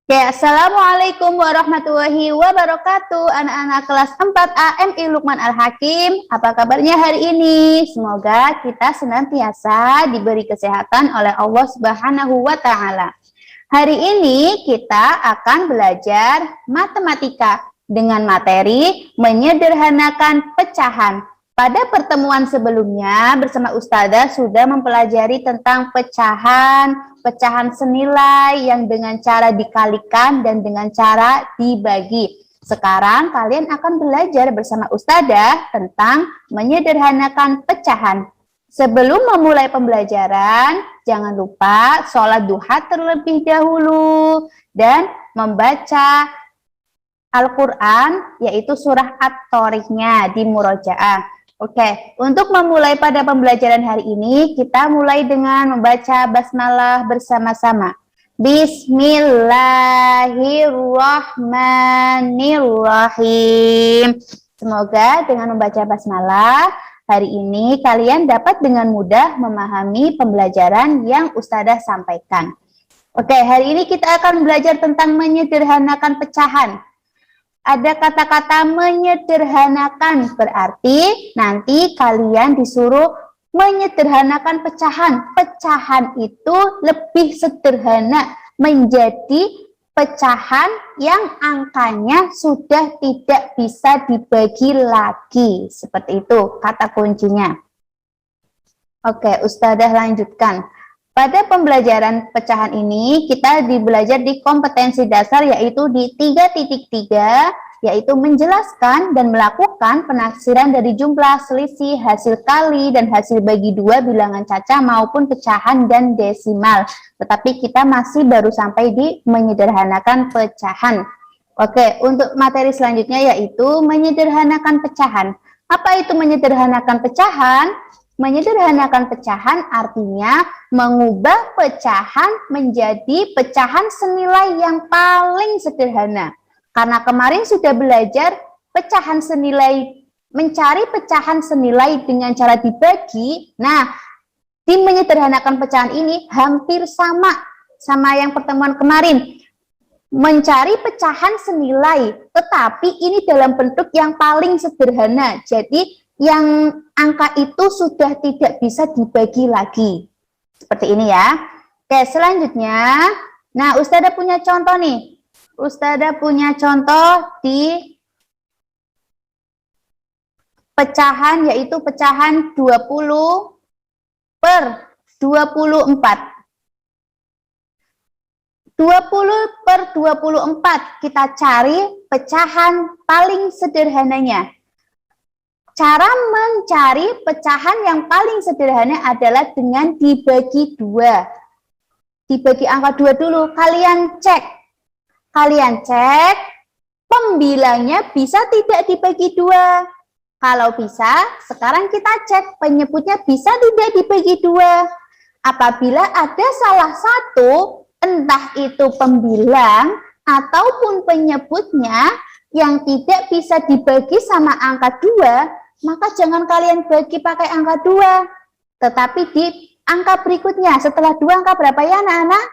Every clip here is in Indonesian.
Ya, Assalamualaikum warahmatullahi wabarakatuh. Anak-anak kelas 4 AMI Lukman Al-Hakim. Apa kabarnya hari ini? Semoga kita senantiasa diberi kesehatan oleh Allah Subhanahu wa Ta'ala. Hari ini kita akan belajar matematika dengan materi menyederhanakan pecahan. Pada pertemuan sebelumnya bersama Ustazah sudah mempelajari tentang pecahan senilai yang dengan cara dikalikan dan dengan cara dibagi. Sekarang kalian akan belajar bersama Ustazah tentang menyederhanakan pecahan. Sebelum memulai pembelajaran, jangan lupa sholat duha terlebih dahulu dan membaca Al-Quran, yaitu surah At-Thoriqnya di murojaah. Oke, untuk memulai pada pembelajaran hari ini, kita mulai dengan membaca basmalah bersama-sama. Bismillahirrahmanirrahim. Semoga dengan membaca basmalah, hari ini kalian dapat dengan mudah memahami pembelajaran yang Ustazah sampaikan. Oke, hari ini kita akan belajar tentang menyederhanakan pecahan. Ada kata-kata menyederhanakan, berarti nanti kalian disuruh menyederhanakan pecahan. Pecahan itu lebih sederhana menjadi pecahan yang angkanya sudah tidak bisa dibagi lagi. Seperti itu kata kuncinya. Oke, Ustazah lanjutkan. Pada pembelajaran pecahan ini, kita belajar di kompetensi dasar yaitu di 3.3, yaitu menjelaskan dan melakukan penafsiran dari jumlah, selisih, hasil kali, dan hasil bagi dua bilangan caca maupun pecahan dan desimal. Tetapi kita masih baru sampai di menyederhanakan pecahan. Oke, untuk materi selanjutnya yaitu menyederhanakan pecahan. Apa itu menyederhanakan pecahan? Menyederhanakan pecahan artinya mengubah pecahan menjadi pecahan senilai yang paling sederhana. Karena kemarin sudah belajar pecahan senilai, mencari pecahan senilai dengan cara dibagi. Nah, di menyederhanakan pecahan ini hampir sama yang pertemuan kemarin. Mencari pecahan senilai, tetapi ini dalam bentuk yang paling sederhana. Jadi yang angka itu sudah tidak bisa dibagi lagi. Seperti ini ya. Oke, selanjutnya. Nah, Ustazah punya contoh nih. Ustazah punya contoh di pecahan, yaitu pecahan 20 per 24. 20 per 24. Kita cari pecahan paling sederhananya. Cara mencari pecahan yang paling sederhana adalah dengan dibagi 2. Dibagi angka 2 dulu. Kalian cek pembilangnya bisa tidak dibagi 2. Kalau bisa, sekarang kita cek penyebutnya bisa tidak dibagi 2. Apabila ada salah satu, entah itu pembilang ataupun penyebutnya yang tidak bisa dibagi sama angka 2, maka jangan kalian bagi pakai angka 2, tetapi di angka berikutnya. Setelah 2 angka berapa ya anak-anak?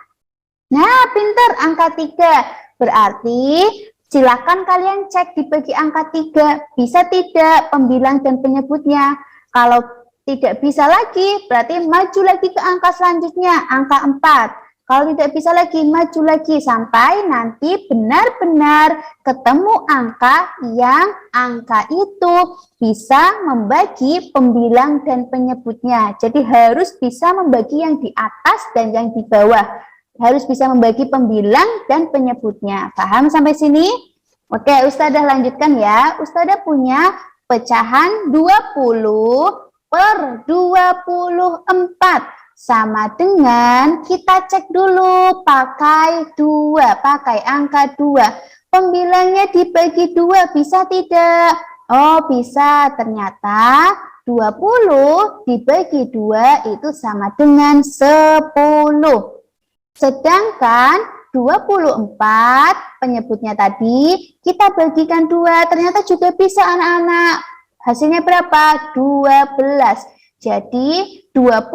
Nah, pinter, angka 3. Berarti silakan kalian cek dibagi angka 3. Bisa tidak pembilang dan penyebutnya. Kalau tidak bisa lagi, berarti maju lagi ke angka selanjutnya, angka 4. Kalau tidak bisa lagi, maju lagi sampai nanti benar-benar ketemu angka yang angka itu bisa membagi pembilang dan penyebutnya. Jadi harus bisa membagi yang di atas dan yang di bawah. Harus bisa membagi pembilang dan penyebutnya. Paham sampai sini? Oke, Ustazah lanjutkan ya. Ustazah punya pecahan 20 per 24. Sama dengan kita cek dulu pakai 2, pakai angka 2. Pembilangnya dibagi 2 bisa tidak? Oh, bisa. Ternyata 20 dibagi 2 itu sama dengan 10. Sedangkan 24 penyebutnya tadi kita bagikan 2. Ternyata juga bisa anak-anak. Hasilnya berapa? 12. Jadi 20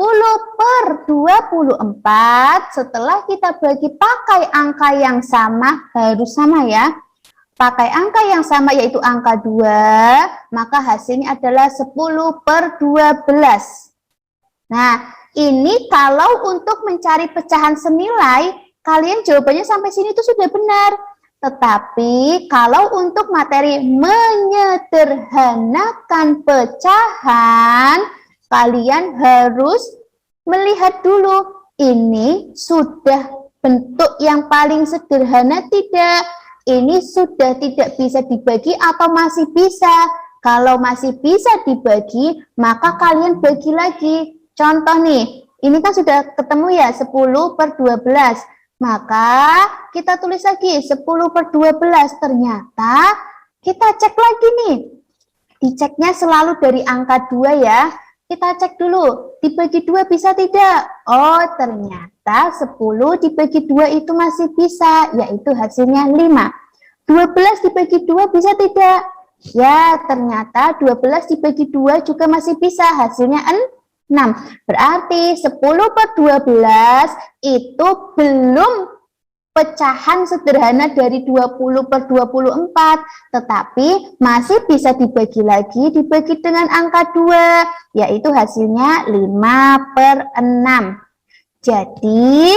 per 24 setelah kita bagi pakai angka yang sama, harus sama ya. Pakai angka yang sama yaitu angka 2, maka hasilnya adalah 10 per 12. Nah, ini kalau untuk mencari pecahan senilai, kalian jawabannya sampai sini itu sudah benar. Tetapi kalau untuk materi menyederhanakan pecahan, kalian harus melihat dulu, ini sudah bentuk yang paling sederhana tidak? Ini sudah tidak bisa dibagi atau masih bisa? Kalau masih bisa dibagi, maka kalian bagi lagi. Contoh nih, ini kan sudah ketemu ya 10 per 12. Maka kita tulis lagi 10 per 12. Ternyata kita cek lagi nih. Diceknya selalu dari angka 2 ya. Kita cek dulu, dibagi 2 bisa tidak? Oh, ternyata 10 dibagi 2 itu masih bisa, yaitu hasilnya 5. 12 dibagi 2 bisa tidak? Ya, ternyata 12 dibagi 2 juga masih bisa, hasilnya 6. Berarti 10 per 12 itu belum pecahan sederhana dari 20 per 24, tetapi masih bisa dibagi lagi, dibagi dengan angka 2, yaitu hasilnya 5 per 6. Jadi,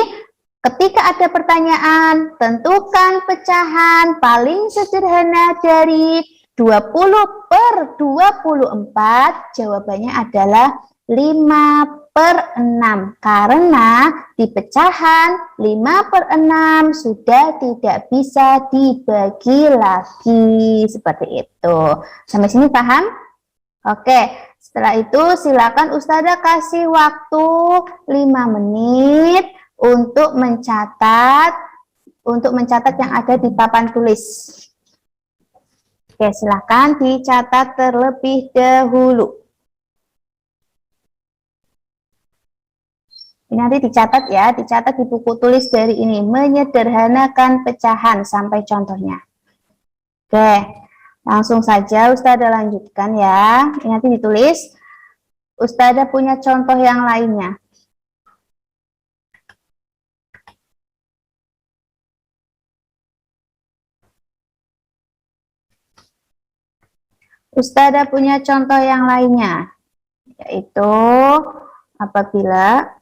ketika ada pertanyaan, tentukan pecahan paling sederhana dari 20 per 24, jawabannya adalah 5 per 6, karena di pecahan 5 per 6 sudah tidak bisa dibagi lagi, seperti itu. Sampai sini paham? Oke, setelah itu silakan Ustazah kasih waktu 5 menit untuk mencatat yang ada di papan tulis. Oke, silakan dicatat terlebih dahulu. Ini nanti dicatat ya, dicatat di buku tulis dari ini, menyederhanakan pecahan sampai contohnya. Oke, langsung saja Ustazah lanjutkan ya. Ini nanti ditulis, Ustazah punya contoh yang lainnya. Ustazah punya contoh yang lainnya, yaitu apabila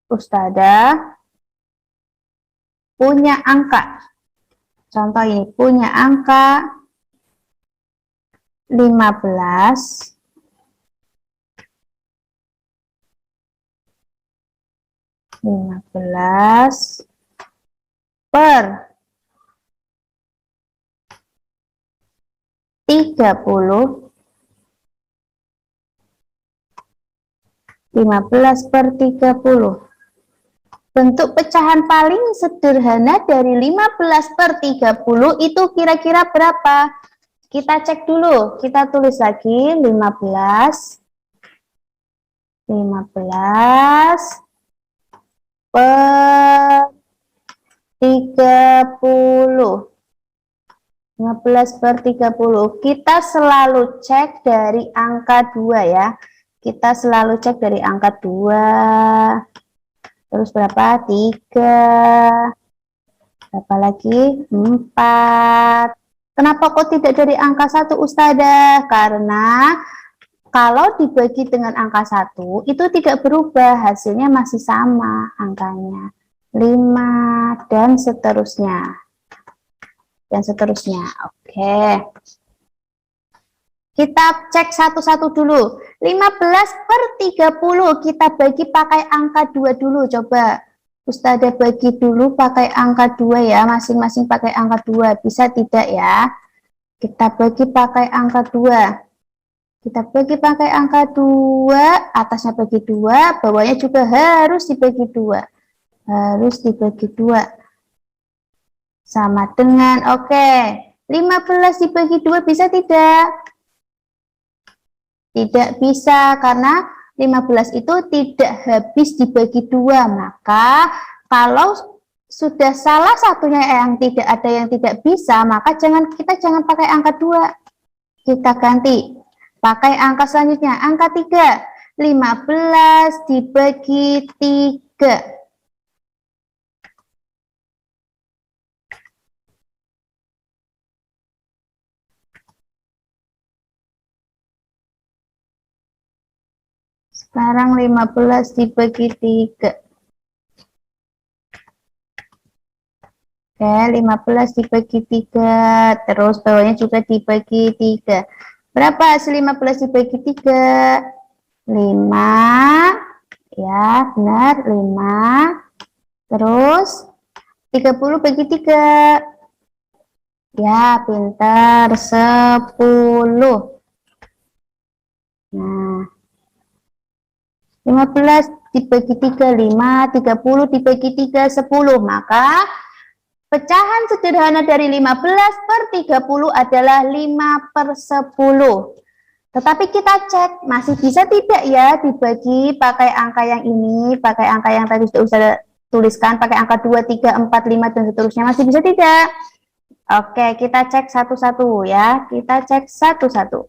Ustazah punya angka, contoh ini punya angka 15 per 30, 15 per 30. Bentuk pecahan paling sederhana dari 15 per 30 itu kira-kira berapa? Kita cek dulu, kita tulis lagi 15 per 30. 15 per 30. Kita selalu cek dari angka 2 ya. Kita selalu cek dari angka 2. Terus berapa? 3. Berapa lagi? 4. Kenapa kok tidak dari angka 1 Ustazah? Karena kalau dibagi dengan angka 1 itu tidak berubah, hasilnya masih sama angkanya. 5 dan seterusnya. Oke. Kita cek satu-satu dulu. 15 per 30 kita bagi pakai angka 2 dulu. Coba Ustazah bagi dulu pakai angka 2 ya. Masing-masing pakai angka 2. Bisa tidak ya? Kita bagi pakai angka 2. Kita bagi pakai angka 2. Atasnya bagi 2. Bawahnya juga harus dibagi 2. Harus dibagi 2. Sama dengan, oke. 15 dibagi 2 bisa tidak? Tidak bisa, karena 15 itu tidak habis dibagi 2. Maka kalau sudah salah satunya yang tidak bisa, maka kita jangan pakai angka 2. Kita ganti pakai angka selanjutnya, angka 3. 15 dibagi 3. Sekarang 15 dibagi 3. Oke, 15 dibagi 3. Terus bawahnya juga dibagi 3. Berapa hasil 15 dibagi 3? 5. Ya, benar. 5. Terus 30 bagi 3. Ya, pintar. 10. Nah, 15 dibagi 3, 5, 30 dibagi 3, 10. Maka pecahan sederhana dari 15 per 30 adalah 5/10. Tetapi kita cek, masih bisa tidak ya dibagi pakai angka yang ini, pakai angka yang tadi sudah saya tuliskan, pakai angka 2, 3, 4, 5, dan seterusnya. Masih bisa tidak? Oke, kita cek satu-satu ya. Kita cek satu-satu.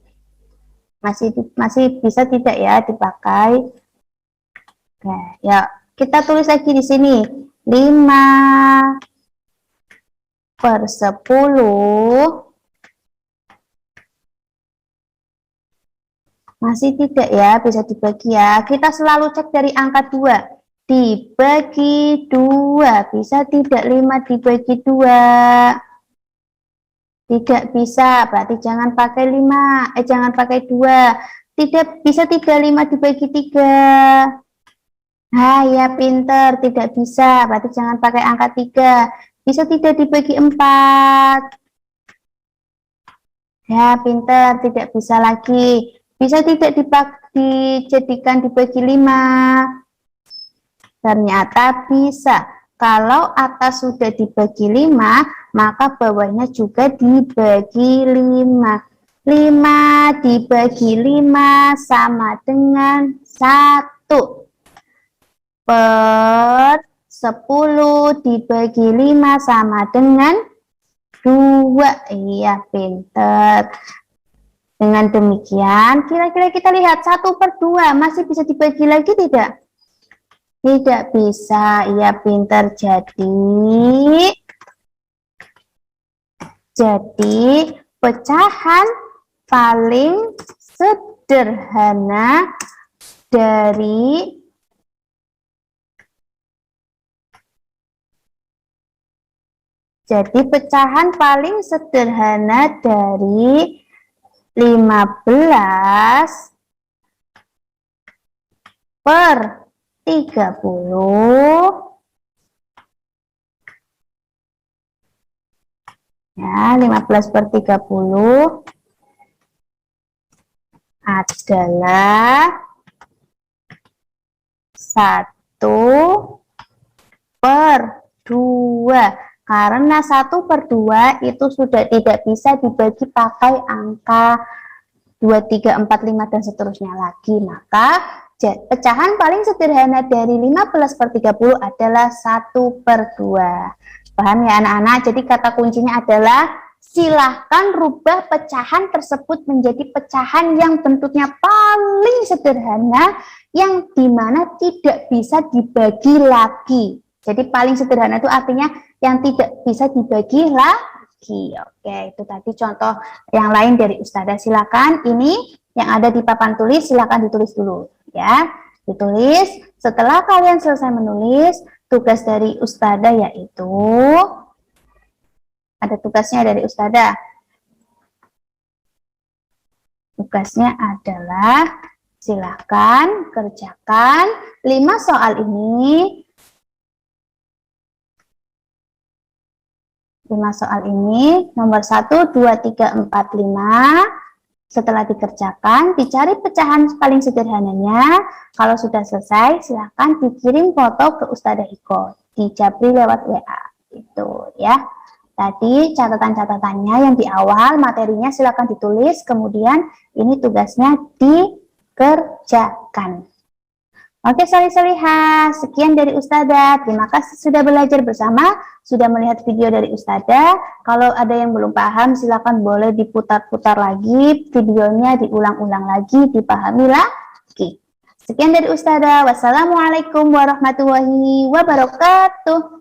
Masih bisa tidak ya dipakai? Oke, ya kita tulis lagi di sini. 5/10. Masih tidak ya, bisa dibagi ya. Kita selalu cek dari angka 2. Dibagi 2. Bisa tidak 5 dibagi 2? Tidak bisa, berarti jangan pakai 5. Jangan pakai 2. Tidak bisa tidak 5 dibagi 3? Nah, ya pinter, tidak bisa. Berarti jangan pakai angka 3. Bisa tidak dibagi 4? Ya, pinter, tidak bisa lagi. Bisa tidak dijadikan dibagi 5? Ternyata bisa. Kalau atas sudah dibagi 5, maka bawahnya juga dibagi 5. 5 dibagi 5 sama dengan 1. Per 10 dibagi 5 sama dengan 2. Iya, pinter. Dengan demikian, kira-kira kita lihat 1/2 masih bisa dibagi lagi tidak? Tidak bisa. Iya, pinter. Jadi pecahan paling sederhana dari pecahan paling sederhana dari 15 per 30. Ya, 15 per 30 adalah 1/2. Karena 1/2 itu sudah tidak bisa dibagi pakai angka 2, 3, 4, 5, dan seterusnya lagi. Maka pecahan paling sederhana dari 15 per 30 adalah 1/2. Paham ya anak-anak? Jadi kata kuncinya adalah silahkan rubah pecahan tersebut menjadi pecahan yang bentuknya paling sederhana, yang dimana tidak bisa dibagi lagi. Jadi paling sederhana itu artinya yang tidak bisa dibagi lagi. Oke, itu tadi contoh yang lain dari Ustazah. Silakan ini yang ada di papan tulis, silakan ditulis dulu ya. Ditulis. Setelah kalian selesai menulis, tugas dari Ustazah yaitu ada tugasnya dari Ustazah. Tugasnya adalah silakan kerjakan 5 soal ini. 5 soal ini, nomor 1, 2, 3, 4, 5. Setelah dikerjakan, dicari pecahan paling sederhananya. Kalau sudah selesai, silakan dikirim foto ke Ustazah Iko. Dijabri lewat WA. Itu ya. Tadi catatan-catatannya yang di awal, materinya silakan ditulis, kemudian ini tugasnya dikerjakan. Oke, solih-solihah, sekian dari Ustazah. Terima kasih sudah belajar bersama, sudah melihat video dari Ustazah. Kalau ada yang belum paham, silakan boleh diputar-putar lagi videonya, diulang-ulang lagi, dipahami lagi. Sekian dari Ustazah. Wassalamualaikum warahmatullahi wabarakatuh.